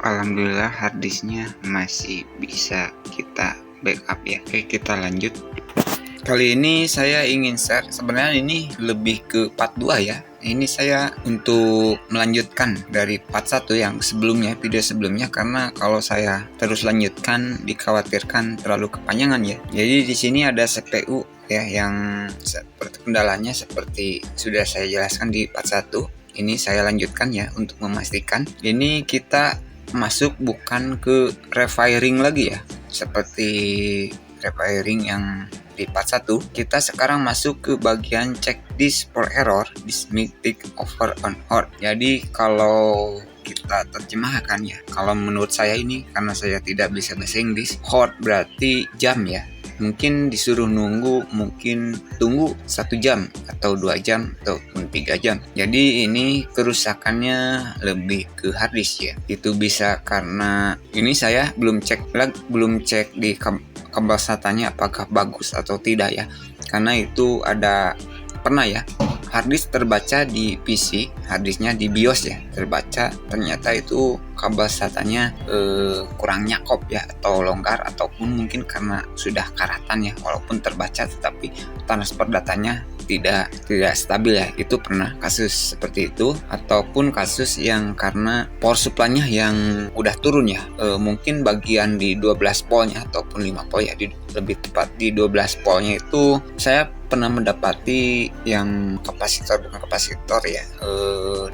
Alhamdulillah harddisknya masih bisa kita backup ya. Oke, kita lanjut. Kali ini saya ingin share, sebenarnya ini lebih ke part 2 ya. Ini saya untuk melanjutkan dari part 1 yang sebelumnya, video sebelumnya, karena kalau saya terus lanjutkan dikhawatirkan terlalu kepanjangan ya. Jadi di sini ada CPU ya, yang seperti kendalanya seperti sudah saya jelaskan di part 1. Ini saya lanjutkan ya untuk memastikan. Ini kita masuk bukan ke refiring lagi ya, seperti refiring yang di part 1. Kita sekarang masuk ke bagian check disk for error, this may take over on hard. Jadi kalau kita terjemahkan ya, kalau menurut saya ini, karena saya tidak bisa bahasa Inggris, hard berarti jam ya. Mungkin disuruh nunggu, mungkin tunggu 1 jam atau 2 jam ataupun 3 jam. Jadi ini kerusakannya lebih ke harddisk ya. Itu bisa karena ini saya belum cek di kabel SATA-nya apakah bagus atau tidak ya. Karena itu ada pernah ya, harddisk terbaca di PC, harddisknya di BIOS ya, terbaca ternyata itu kabel SATA-nya kurang nyakop ya, atau longgar, ataupun mungkin karena sudah karatan ya, walaupun terbaca tetapi transfer datanya tidak stabil ya. Itu pernah kasus seperti itu, ataupun kasus yang karena power supply-nya yang udah turun ya, mungkin bagian di 12 voltnya ataupun 5 volt ya, lebih tepat di 12 voltnya itu saya pernah mendapati yang bukan kapasitor ya,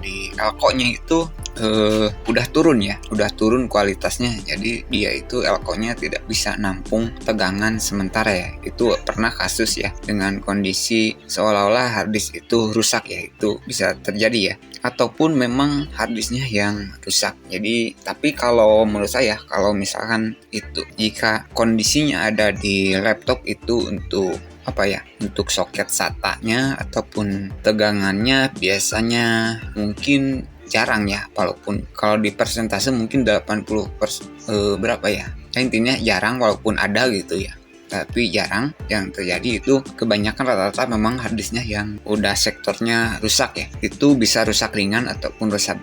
di elko-nya itu udah turun kualitasnya. Jadi dia itu elko-nya tidak bisa nampung tegangan sementara ya. Itu pernah kasus ya, dengan kondisi seolah-olah harddisk itu rusak ya. Itu bisa terjadi ya, ataupun memang harddisknya yang rusak. Jadi tapi kalau menurut saya, kalau misalkan itu jika kondisinya ada di laptop itu untuk untuk soket SATA-nya ataupun tegangannya biasanya mungkin jarang ya, walaupun kalau di persentase mungkin 80% berapa ya, intinya jarang, walaupun ada gitu ya, tapi jarang. Yang terjadi itu kebanyakan rata-rata memang harddisknya yang udah sektornya rusak ya. Itu bisa rusak ringan ataupun rusak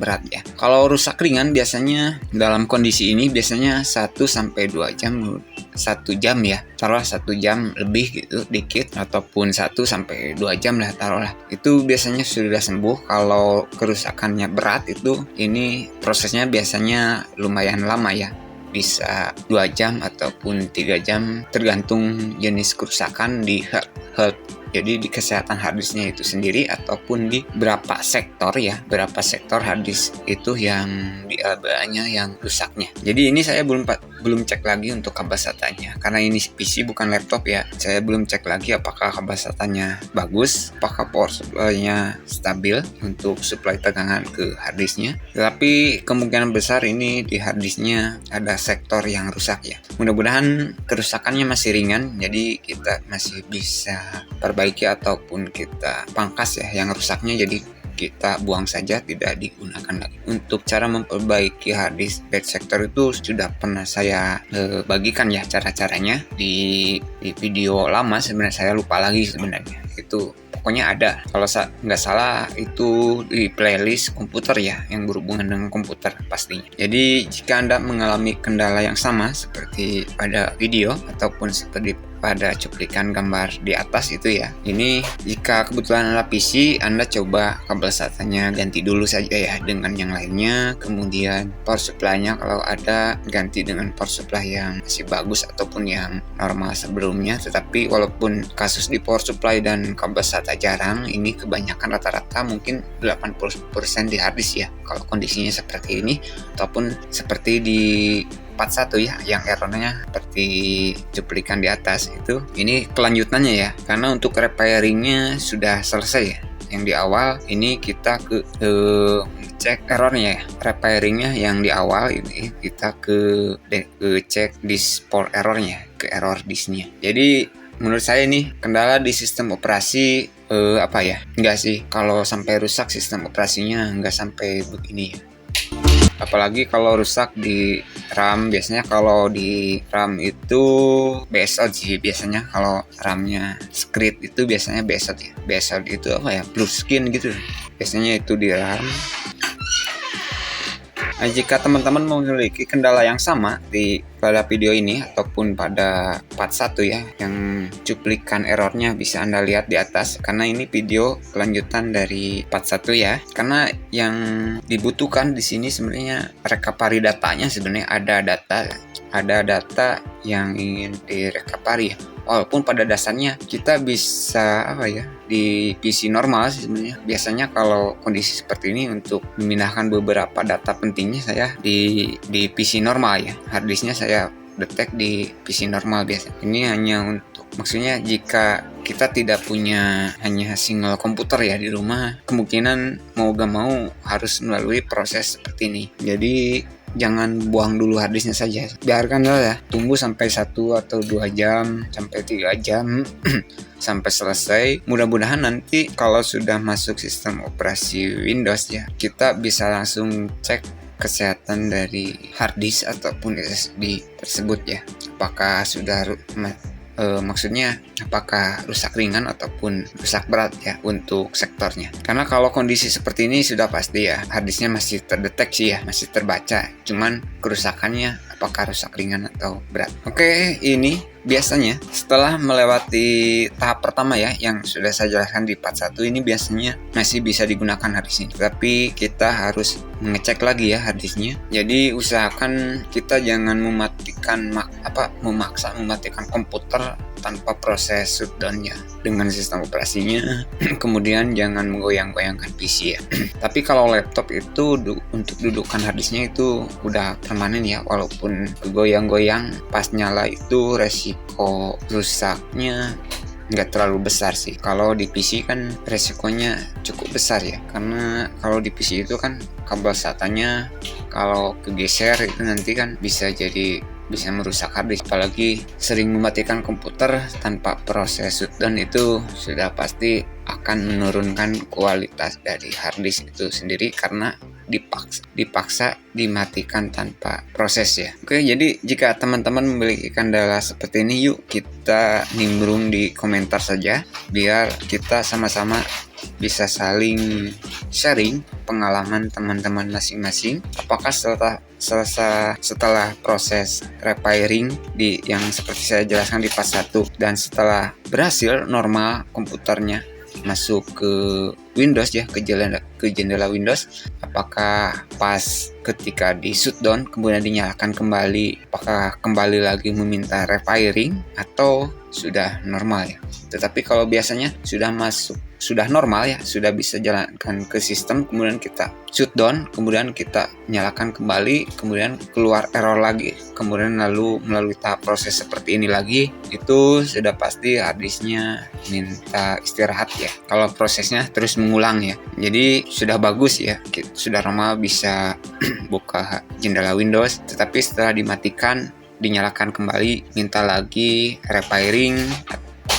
berat ya. Kalau rusak ringan biasanya dalam kondisi ini biasanya 1-2 jam, 1 jam ya, taruhlah 1 jam lebih gitu dikit, ataupun 1-2 jam lah taruhlah, itu biasanya sudah sembuh. Kalau kerusakannya berat itu, ini prosesnya biasanya lumayan lama ya, bisa 2 jam ataupun 3 jam tergantung jenis kerusakan di health. Jadi di kesehatan harddisknya itu sendiri, ataupun di berapa sektor harddisk itu yang di LBA-nya yang rusaknya. Jadi ini saya belum cek lagi untuk kabel SATA-nya, karena ini PC bukan laptop ya. Saya belum cek lagi apakah kabel SATA-nya bagus, apakah power supply-nya stabil untuk supply tegangan ke harddisknya. Tapi kemungkinan besar ini di harddisknya ada sektor yang rusak ya. Mudah-mudahan kerusakannya masih ringan, jadi kita masih bisa perbaiki ataupun kita pangkas ya yang rusaknya, jadi kita buang saja, tidak digunakan lagi. Untuk cara memperbaiki harddisk bad sector itu sudah pernah saya bagikan ya cara-caranya di video lama. Sebenarnya saya lupa lagi sebenarnya, itu pokoknya ada, kalau nggak salah itu di playlist komputer ya, yang berhubungan dengan komputer pastinya. Jadi jika Anda mengalami kendala yang sama seperti pada video ataupun seperti pada cuplikan gambar di atas itu ya, ini jika kebetulan Anda PC, Anda coba kabel SATA-nya ganti dulu saja ya dengan yang lainnya. Kemudian power supply-nya kalau ada ganti dengan power supply yang masih bagus ataupun yang normal sebelumnya. Tetapi walaupun kasus di power supply dan kabel SATA jarang, ini kebanyakan rata-rata mungkin 80% di harddisk ya kalau kondisinya seperti ini, ataupun seperti di part 1 ya, yang errornya seperti cuplikan di atas itu. Ini kelanjutannya ya, karena untuk repairingnya sudah selesai ya. Yang di awal ini kita ke cek errornya ya, repairingnya yang di awal ini kita ke cek disk for errornya, ke error disknya. Jadi menurut saya ini kendala di sistem operasi enggak sih, kalau sampai rusak sistem operasinya enggak sampai begini ya. Apalagi kalau rusak di RAM, biasanya kalau di RAM itu BSOD sih biasanya. Kalau RAM-nya Secret itu biasanya BSOD ya. BSOD itu Blue Skin gitu. Biasanya itu di RAM. Nah, jika teman-teman memiliki kendala yang sama pada video ini ataupun pada part 1 ya, yang cuplikan errornya bisa Anda lihat di atas, karena ini video kelanjutan dari part 1 ya. Karena yang dibutuhkan di sini sebenarnya recovery datanya, sebenarnya ada data yang ingin direkapari ya. Walaupun pada dasarnya kita bisa di PC normal sih sebenarnya. Biasanya kalau kondisi seperti ini untuk memindahkan beberapa data pentingnya saya di PC normal ya. Harddisknya saya detect di PC normal biasa. Ini hanya untuk, maksudnya jika kita tidak punya hanya single komputer ya di rumah, kemungkinan mau gak mau harus melalui proses seperti ini. Jadi jangan buang dulu harddisknya saja, biarkan ya, tunggu sampai 1 atau 2 jam sampai 3 jam sampai selesai. Mudah-mudahan nanti kalau sudah masuk sistem operasi Windows ya, kita bisa langsung cek kesehatan dari harddisk ataupun SSD tersebut ya, apakah sudah maksudnya apakah rusak ringan ataupun rusak berat ya untuk sektornya. Karena kalau kondisi seperti ini sudah pasti ya harddisknya masih terdeteksi ya, masih terbaca, cuman kerusakannya apakah rusak ringan atau berat. Oke, ini biasanya setelah melewati tahap pertama ya yang sudah saya jelaskan di part 1 ini, biasanya masih bisa digunakan harddisknya, tapi kita harus mengecek lagi ya harddisknya. Jadi usahakan kita jangan memaksa mematikan komputer tanpa proses shutdown-nya dengan sistem operasinya. Kemudian jangan menggoyang-goyangkan PC ya. Tapi kalau laptop itu untuk dudukan harddisknya itu udah permanen ya, walaupun kegoyang-goyang pas nyala itu resiko rusaknya nggak terlalu besar sih. Kalau di PC kan resikonya cukup besar ya, karena kalau di PC itu kan kabel SATA-nya kalau kegeser itu nanti kan bisa merusak harddisk. Apalagi sering mematikan komputer tanpa proses shutdown itu sudah pasti akan menurunkan kualitas dari harddisk itu sendiri, karena dipaksa dimatikan tanpa proses ya. Oke, jadi jika teman-teman memiliki kendala seperti ini, yuk kita nimbrung di komentar saja biar kita sama-sama bisa saling sharing pengalaman teman-teman masing-masing. Apakah setelah proses repairing yang seperti saya jelaskan di part 1 dan setelah berhasil normal komputernya masuk ke Windows ya, ke jendela Windows, apakah pas ketika di shutdown kemudian dinyalakan kembali, apakah kembali lagi meminta repairing atau sudah normal ya. Tetapi kalau biasanya sudah normal ya, sudah bisa jalankan ke sistem, kemudian kita shutdown, kemudian kita nyalakan kembali, kemudian keluar error lagi, kemudian lalu melalui tahap proses seperti ini lagi, itu sudah pasti harddisknya minta istirahat ya, kalau prosesnya terus mengulang ya. Jadi sudah bagus ya, sudah normal bisa buka jendela Windows, tetapi setelah dimatikan dinyalakan kembali, minta lagi repairing,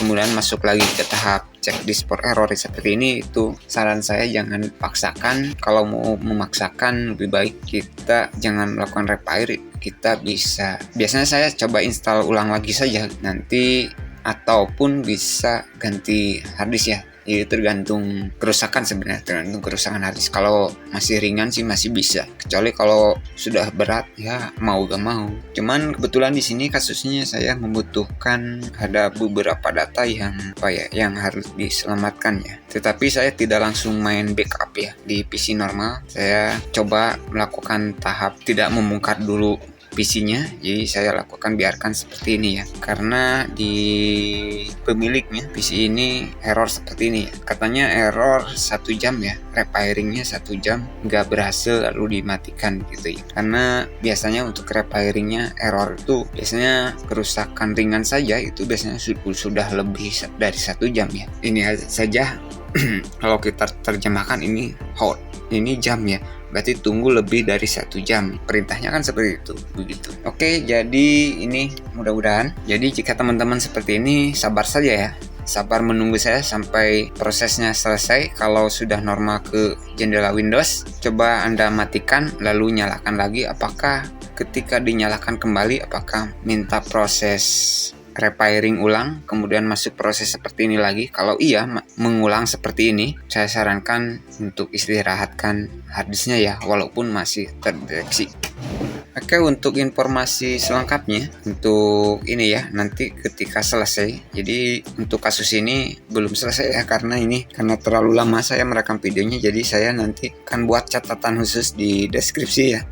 kemudian masuk lagi ke tahap cek disk for error seperti ini. Itu saran saya jangan paksakan. Kalau mau memaksakan, lebih baik kita jangan melakukan repair. Kita biasanya saya coba install ulang lagi saja nanti, ataupun bisa ganti harddisk ya. Jadi tergantung kerusakan sebenarnya, tergantung kerusakan harddisk. Kalau masih ringan sih masih bisa, kecuali kalau sudah berat ya mau gak mau. Cuman kebetulan di sini kasusnya saya membutuhkan ada beberapa data yang harus diselamatkan ya. Tetapi saya tidak langsung main backup ya di PC normal. Saya coba melakukan tahap tidak membongkar dulu PC-nya, jadi saya biarkan seperti ini ya, karena di pemiliknya PC ini error seperti ini ya. Katanya error 1 jam ya, repairingnya 1 jam nggak berhasil lalu dimatikan gitu ya. Karena biasanya untuk repairingnya error itu biasanya kerusakan ringan saja itu biasanya sudah lebih dari 1 jam ya. Ini saja kalau kita terjemahkan ini jam ya, berarti tunggu lebih dari 1 jam. Perintahnya kan seperti itu, begitu. Oke, jadi ini mudah-mudahan. Jadi jika teman-teman seperti ini, sabar saja ya. Sabar menunggu saya sampai prosesnya selesai. Kalau sudah normal ke jendela Windows, coba Anda matikan lalu nyalakan lagi. Apakah ketika dinyalakan kembali, apakah minta proses repairing ulang, kemudian masuk proses seperti ini lagi. Kalau iya mengulang seperti ini, saya sarankan untuk istirahatkan harddisknya ya, walaupun masih terdeteksi. Oke, untuk informasi selengkapnya untuk ini ya, nanti ketika selesai. Jadi untuk kasus ini belum selesai ya, karena terlalu lama saya merekam videonya, jadi saya nanti akan buat catatan khusus di deskripsi ya.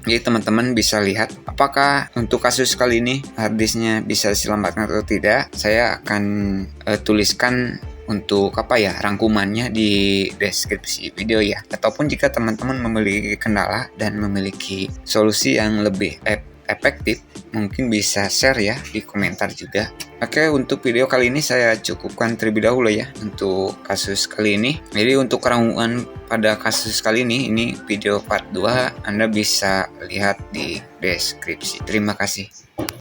Jadi teman-teman bisa lihat apakah untuk kasus kali ini harddisknya bisa diselamatkan atau tidak. Saya akan tuliskan untuk rangkumannya di deskripsi video ya. Ataupun jika teman-teman memiliki kendala dan memiliki solusi yang lebih efektif, mungkin bisa share ya di komentar juga. Oke, untuk video kali ini saya cukupkan terlebih dahulu ya untuk kasus kali ini. Jadi untuk rangkuman pada kasus kali ini video part 2 Anda bisa lihat di deskripsi. Terima kasih.